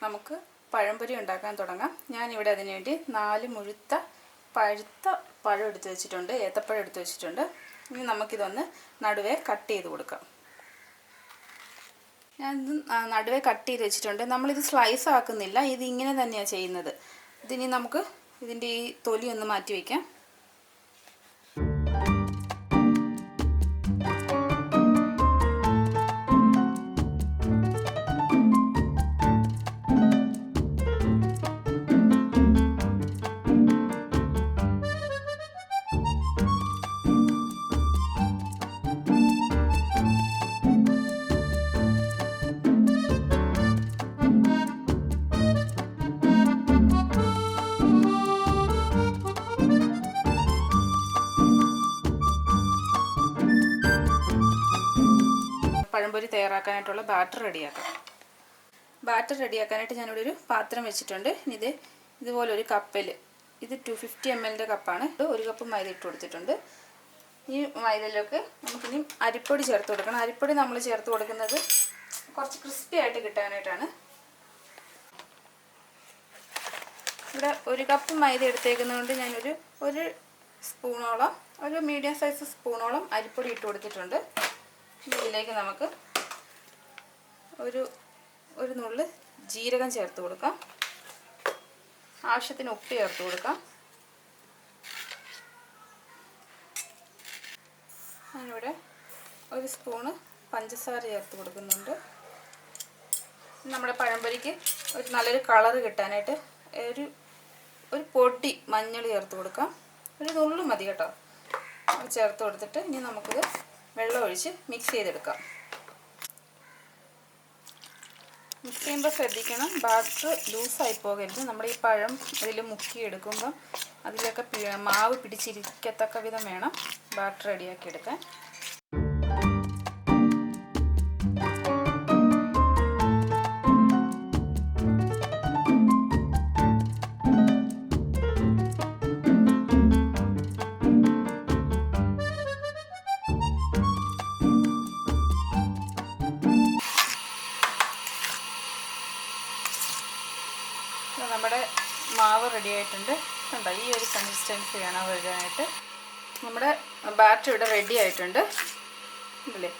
നമുക്ക് പഴംപൊരി ഉണ്ടാക്കാൻ തുടങ്ങാം. ഞാനിവിടെ അതിന് വേണ്ടി 4 മുഴുത്ത പഴുത്ത പഴം എടുത്ത് വെച്ചിട്ടുണ്ട്, ഏത്തപ്പഴം എടുത്ത് വെച്ചിട്ടുണ്ട്. ഇനി നമുക്കിതൊന്ന് നടുവേ കട്ട് ചെയ്ത് കൊടുക്കാം. ഞാനിത് നടുവേ കട്ട് ചെയ്ത് വെച്ചിട്ടുണ്ട്. നമ്മളിത് സ്ലൈസ് ആക്കുന്നില്ല, ഇത് ഇങ്ങനെ തന്നെയാണ് ചെയ്യുന്നത്. ഇതിനി നമുക്ക് ഇതിൻ്റെ ഈ തൊലി ഒന്ന് മാറ്റി വയ്ക്കാം. പഴംപൊരി തയ്യാറാക്കാനായിട്ടുള്ള ബാറ്റർ റെഡിയാക്കാം. ബാറ്റർ റെഡിയാക്കാനായിട്ട് ഞാനിവിടെ ഒരു പാത്രം വെച്ചിട്ടുണ്ട്. ഇനി ഇതുപോലൊരു കപ്പിൽ, ഇത് 250 ml കപ്പാണ്. 1 കപ്പ് മൈദ ഇട്ട് കൊടുത്തിട്ടുണ്ട്. ഈ മൈദയിലേക്ക് നമുക്കിനി അരിപ്പൊടി ചേർത്ത് കൊടുക്കണം. അരിപ്പൊടി നമ്മൾ ചേർത്ത് കൊടുക്കുന്നത് കുറച്ച് ക്രിസ്പി ആയിട്ട് കിട്ടാനായിട്ടാണ്. ഇവിടെ 1 കപ്പ് മൈദ എടുത്തേക്കുന്നതുകൊണ്ട് ഞാനൊരു സ്പൂണോളം, ഒരു മീഡിയം സൈസ് സ്പൂണോളം അരിപ്പൊടി ഇട്ട് കൊടുത്തിട്ടുണ്ട്. ഇതിലേക്ക് നമുക്ക് ഒരു നുള്ള് ജീരകം ചേർത്ത് കൊടുക്കാം. ആവശ്യത്തിന് ഉപ്പ് ചേർത്ത് കൊടുക്കാം. ഞാനിവിടെ 1 സ്പൂണ് പഞ്ചസാര ചേർത്ത് കൊടുക്കുന്നുണ്ട്. നമ്മുടെ പഴംപൊരിക്ക് ഒരു നല്ലൊരു കളറ് കിട്ടാനായിട്ട് ഒരു പൊടി മഞ്ഞൾ ചേർത്ത് കൊടുക്കാം. ഒരു നുള്ളു മതി കേട്ടോ. അത് ചേർത്ത് കൊടുത്തിട്ട് ഇനി നമുക്കിത് വെള്ളം ഒഴിച്ച് മിക്സ് ചെയ്തെടുക്കാം. മിക്സ് ചെയ്യുമ്പോൾ ശ്രദ്ധിക്കണം, ബാറ്റർ ലൂസായി പോകരുത്. നമ്മുടെ ഈ പഴം അതിൽ മുക്കിയെടുക്കുമ്പം അതിലൊക്കെ മാവ് പിടിച്ചിരിക്കത്തക്ക വിധം വേണം ബാറ്റർ റെഡിയാക്കി എടുക്കാൻ. നമ്മുടെ മാവ് റെഡി ആയിട്ടുണ്ട്. കണ്ടോ, ഈ ഒരു കൺസിസ്റ്റൻസി വേണം വരാനായിട്ട്. നമ്മുടെ ബാറ്റർ ഇവിടെ റെഡി ആയിട്ടുണ്ട് അല്ലേ.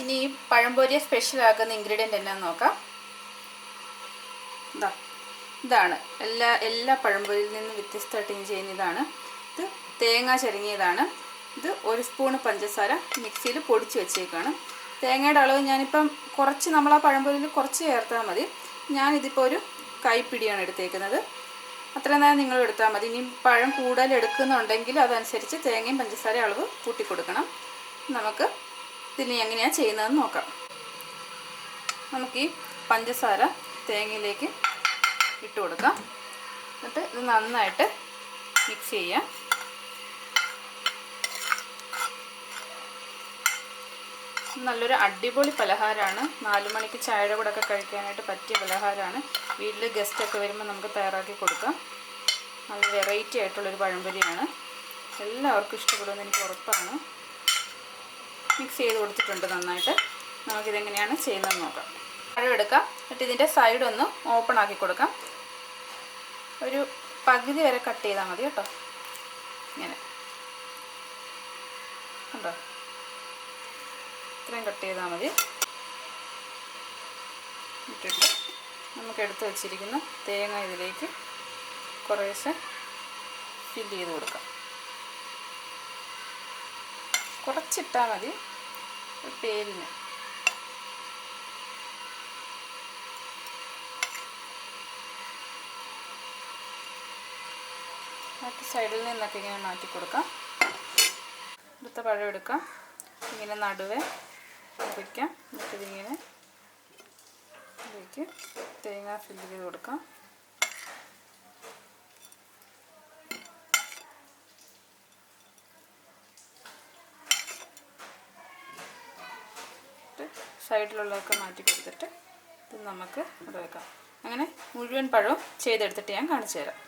ഇനി ഈ പഴംപൊരിയെ സ്പെഷ്യലാക്കുന്ന ഇൻഗ്രീഡിയൻ്റ് എന്നാന്ന് നോക്കാം. ഇതാണ് എല്ലാ പഴംപൊരിയിൽ നിന്ന് വ്യത്യസ്തമായിട്ട് ഇനി ചെയ്യുന്ന ഇതാണ്. ഇത് തേങ്ങ ചിരങ്ങിയതാണ്. ഇത് 1 സ്പൂണ് പഞ്ചസാര മിക്സിയിൽ പൊടിച്ച് വെച്ചേക്കാണ്. തേങ്ങയുടെ അളവ് ഞാനിപ്പം കുറച്ച്, നമ്മൾ ആ പഴംപൊരിയിൽ കുറച്ച് ചേർത്താൽ മതി. ഞാനിതിപ്പോൾ ഒരു കൈപ്പിടിയാണ് എടുത്തേക്കുന്നത്. അത്രയും നേരം നിങ്ങൾ എടുത്താൽ മതി. ഇനി പഴം കൂടുതൽ എടുക്കുന്നുണ്ടെങ്കിൽ അതനുസരിച്ച് തേങ്ങയും പഞ്ചസാര അളവ് കൂട്ടി കൊടുക്കണം. നമുക്ക് ഇതിന് എങ്ങനെയാണ് ചെയ്യുന്നതെന്ന് നോക്കാം. നമുക്ക് ഈ പഞ്ചസാര തേങ്ങയിലേക്ക് ഇട്ട് കൊടുക്കാം. എന്നിട്ട് ഇത് നന്നായിട്ട് മിക്സ് ചെയ്യാം. നല്ലൊരു അടിപൊളി പലഹാരമാണ്. 4 മണിക്ക് ചായയുടെ കൂടെ ഒക്കെ കഴിക്കാനായിട്ട് പറ്റിയ പലഹാരമാണ്. വീട്ടിൽ ഗസ്റ്റൊക്കെ വരുമ്പോൾ നമുക്ക് തയ്യാറാക്കി കൊടുക്കാം. നല്ല വെറൈറ്റി ആയിട്ടുള്ളൊരു പഴംപൊരിയാണ്. എല്ലാവർക്കും ഇഷ്ടപ്പെടുമെന്ന് എനിക്ക് ഉറപ്പാണ്. മിക്സ് ചെയ്ത് കൊടുത്തിട്ടുണ്ട് നന്നായിട്ട്. നമുക്കിതെങ്ങനെയാണ് ചെയ്യുന്നതെന്ന് നോക്കാം. പഴം എടുക്കാം. എന്നിട്ട് ഇതിൻ്റെ സൈഡൊന്ന് ഓപ്പൺ ആക്കി കൊടുക്കാം. ഒരു പകുതി വരെ കട്ട് ചെയ്താൽ മതി കേട്ടോ. ഇങ്ങനെ കണ്ടോ, ഇത്രയും കട്ട് ചെയ്താൽ മതി. ഇട്ടിട്ട് നമുക്ക് എടുത്ത് വെച്ചിരിക്കുന്ന തേങ്ങ ഇതിലേക്ക് കുറേശ്ശെ ഫില്ല് ചെയ്ത് കൊടുക്കാം. കുറച്ചിട്ടാൽ മതി പേരിന്. മറ്റ് സൈഡിൽ നിന്നൊക്കെ ഇങ്ങനെ മാറ്റി കൊടുക്കാം. അടുത്ത പഴം എടുക്കാം. ഇങ്ങനെ നടുവേ വയ്ക്കാം. എന്നിട്ടിതിങ്ങനെ ഇതിലേക്ക് തേങ്ങ ഫില്ല് ചെയ്ത് കൊടുക്കാം. സൈഡിലുള്ളതൊക്കെ മാറ്റി കൊടുത്തിട്ട് ഇത് നമുക്ക് ഇവിടെ വെക്കാം. അങ്ങനെ മുഴുവൻ പഴവും ചെയ്തെടുത്തിട്ട് ഞാൻ കാണിച്ചു തരാം.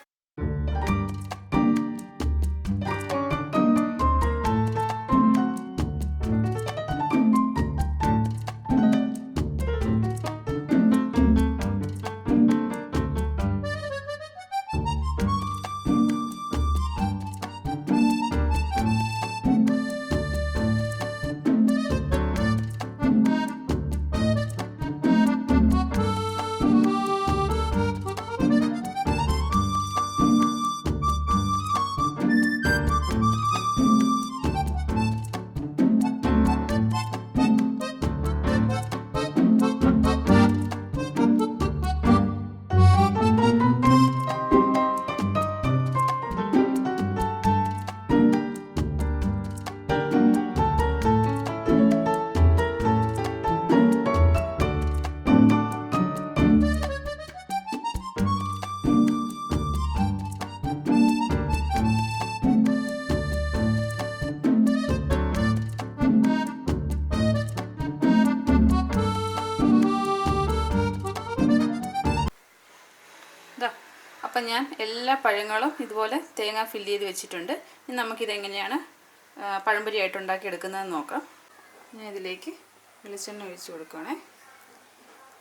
അപ്പം ഞാൻ എല്ലാ പഴങ്ങളും ഇതുപോലെ തേങ്ങ ഫില്ല് ചെയ്ത് വെച്ചിട്ടുണ്ട്. ഇനി നമുക്കിതെങ്ങനെയാണ് പഴംപൊരി ആയിട്ട് ഉണ്ടാക്കിയെടുക്കുന്നതെന്ന് നോക്കാം. ഞാൻ ഇതിലേക്ക് വെളിച്ചെണ്ണ ഒഴിച്ച് കൊടുക്കുകയാണേ.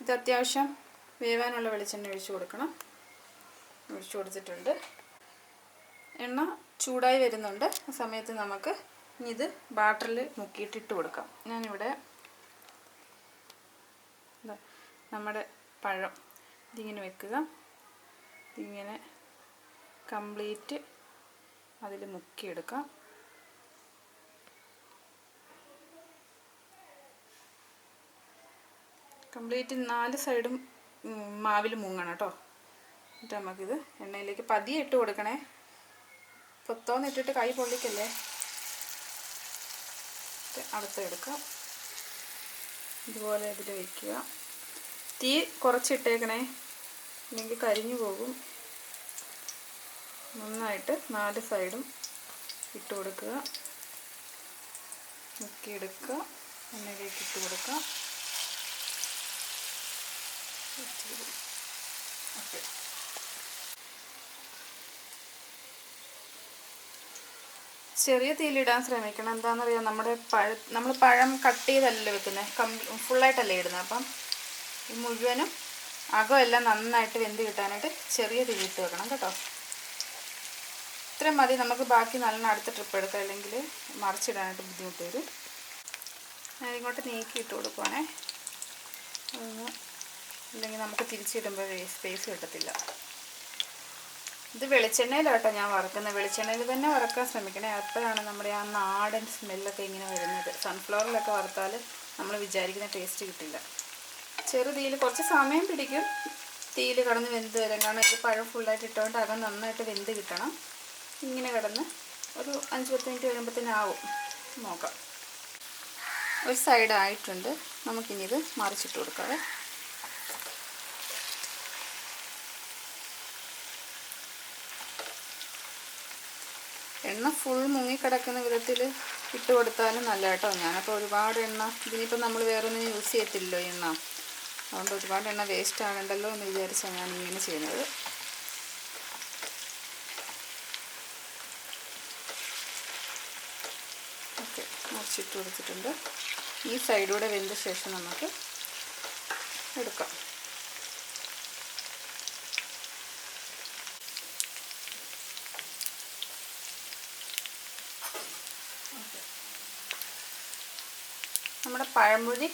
ഇത് അത്യാവശ്യം വേവാനുള്ള വെളിച്ചെണ്ണ ഒഴിച്ച് കൊടുക്കണം. ഒഴിച്ച് കൊടുത്തിട്ടുണ്ട്. എണ്ണ ചൂടായി വരുന്നുണ്ട്. ആ സമയത്ത് നമുക്ക് ഇത് ബാറ്ററിൽ മുക്കിയിട്ടിട്ട് കൊടുക്കാം. ഞാനിവിടെ നമ്മുടെ പഴം ഇതിങ്ങനെ വെക്കുക. ഇതിങ്ങനെ കംപ്ലീറ്റ് അതിൽ മുക്കിയെടുക്കാം. കംപ്ലീറ്റ് 4 സൈഡും മാവിൽ മുങ്ങണം കേട്ടോ. എന്നിട്ട് നമുക്കിത് എണ്ണയിലേക്ക് പതിയെ ഇട്ട് കൊടുക്കണേ. പൊത്തോന്ന് ഇട്ടിട്ട് കൈ പൊള്ളിക്കല്ലേ. അടുത്തെടുക്കാം. ഇതുപോലെ ഇതിൽ വയ്ക്കുക. തീ കുറച്ചിട്ടേക്കണേ, അല്ലെങ്കിൽ കരിഞ്ഞു പോകും. നന്നായിട്ട് 4 സൈഡും ഇട്ട് കൊടുക്കുക. മുക്കിയെടുക്കുക. എണ്ണയിലേക്ക് ഇട്ട് കൊടുക്കുക. ഓക്കെ. ചെറിയ തീയിലിടാൻ ശ്രമിക്കണം. എന്താണെന്നറിയാം, നമ്മൾ പഴം കട്ട് ചെയ്തല്ലേ വെക്കുന്നത്, ഫുള്ളായിട്ടല്ലേ ഇടുന്നത്. അപ്പം ഈ മുഴുവനും അകമെല്ലാം നന്നായിട്ട് വെന്ത് കിട്ടാനായിട്ട് ചെറിയ തീയിട്ട് വെക്കണം കേട്ടോ. ഇത്രയും മതി. നമുക്ക് ബാക്കി നല്ലോണം അടുത്ത ട്രിപ്പ് എടുക്കാം, അല്ലെങ്കിൽ മറിച്ചിടാനായിട്ട് ബുദ്ധിമുട്ട് വരും. ഞാൻ ഇങ്ങോട്ട് നീക്കി ഇട്ട് കൊടുക്കുവാണേ. അതൊന്ന്, അല്ലെങ്കിൽ നമുക്ക് തിരിച്ചിടുമ്പോൾ സ്പേസ് കിട്ടത്തില്ല. ഇത് വെളിച്ചെണ്ണയിലാട്ടോ ഞാൻ വറക്കുന്നത്. വെളിച്ചെണ്ണയിൽ തന്നെ വറക്കാൻ ശ്രമിക്കണേ. അപ്പോഴാണ് നമ്മുടെ ആ നാടൻ സ്മെല്ലൊക്കെ ഇങ്ങനെ വരുന്നത്. സൺഫ്ലവറിലൊക്കെ വറുത്താൽ നമ്മൾ വിചാരിക്കുന്ന ടേസ്റ്റ് കിട്ടില്ല. ചെറു തീയിൽ കുറച്ച് സമയം പിടിക്കും തീയിൽ കിടന്ന് വെന്ത് വരാൻ. കാരണം ഇത് പഴം ഫുള്ളായിട്ട് ഇട്ടുകൊണ്ട് അകം നന്നായിട്ട് വെന്ത് കിട്ടണം. ഇങ്ങനെ കിടന്ന് ഒരു 5-10 മിനിറ്റ് വരുമ്പോഴത്തേനാവും. നോക്കാം. ഒരു സൈഡ് ആയിട്ടുണ്ട്. നമുക്കിനി ഇത് മറിച്ചിട്ട് കൊടുക്കാവേ. എണ്ണ ഫുൾ മുങ്ങിക്കിടക്കുന്ന വിധത്തിൽ ഇട്ട് കൊടുത്താലും നല്ല കേട്ടോ. ഞാനപ്പോൾ ഒരുപാട് എണ്ണ, ഇതിനിപ്പോൾ നമ്മൾ വേറൊന്നും യൂസ് ചെയ്യത്തില്ലല്ലോ എണ്ണ, അതുകൊണ്ട് ഒരുപാട് എണ്ണ വേസ്റ്റ് ആകണ്ടല്ലോ എന്ന് വിചാരിച്ചാണ് ഞാൻ ഇങ്ങനെ ചെയ്യുന്നത്. ഓക്കെ, മറിച്ചിട്ട് കൊടുത്തിട്ടുണ്ട്. ഈ സൈഡൂടെ വെന്ത ശേഷം നമുക്ക് എടുക്കാം. നമ്മുടെ പഴംപൊരി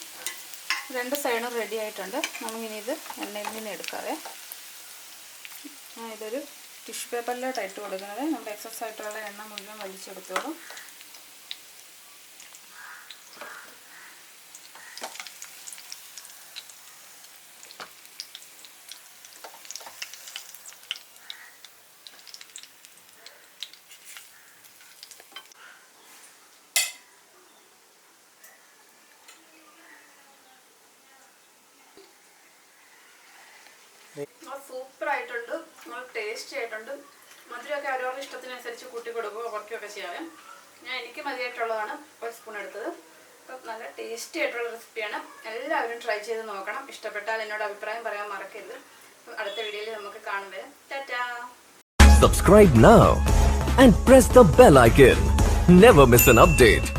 2 സൈഡും റെഡി ആയിട്ടുണ്ട്. നമുക്കിനി ഇത് എണ്ണയിൽ നിന്ന് എടുക്കാവേ. ഞാൻ ഇതൊരു ടിഷ്യൂ പേപ്പറിലോട്ട് ഇട്ട് കൊടുക്കുന്നത്. നമ്മുടെ എക്സസ് ആയിട്ടുള്ള എണ്ണ മുഴുവൻ വലിച്ചെടുത്തോളും. സൂപ്പറായിട്ടുണ്ട്. നല്ല ടേസ്റ്റി ആയിട്ടുണ്ട്. മധുരമൊക്കെ അവരവരുടെ ഇഷ്ടത്തിനനുസരിച്ച് കൂട്ടി കൊടുക്കുകയോ കുറയ്ക്കുകയൊക്കെ ചെയ്യാവേ. എനിക്ക് മതിയായിട്ടുള്ളതാണ് 1 സ്പൂൺ എടുത്തത്. അപ്പം നല്ല ടേസ്റ്റി ആയിട്ടുള്ള റെസിപ്പിയാണ്. എല്ലാവരും ട്രൈ ചെയ്ത് നോക്കണം. ഇഷ്ടപ്പെട്ടാൽ എന്നോട് അഭിപ്രായം പറയാൻ മറക്കരുത്. അടുത്ത വീഡിയോയിൽ നമുക്ക് കാണുമ്പോൾ Tata. Subscribe now and press the bell icon. Never miss an update.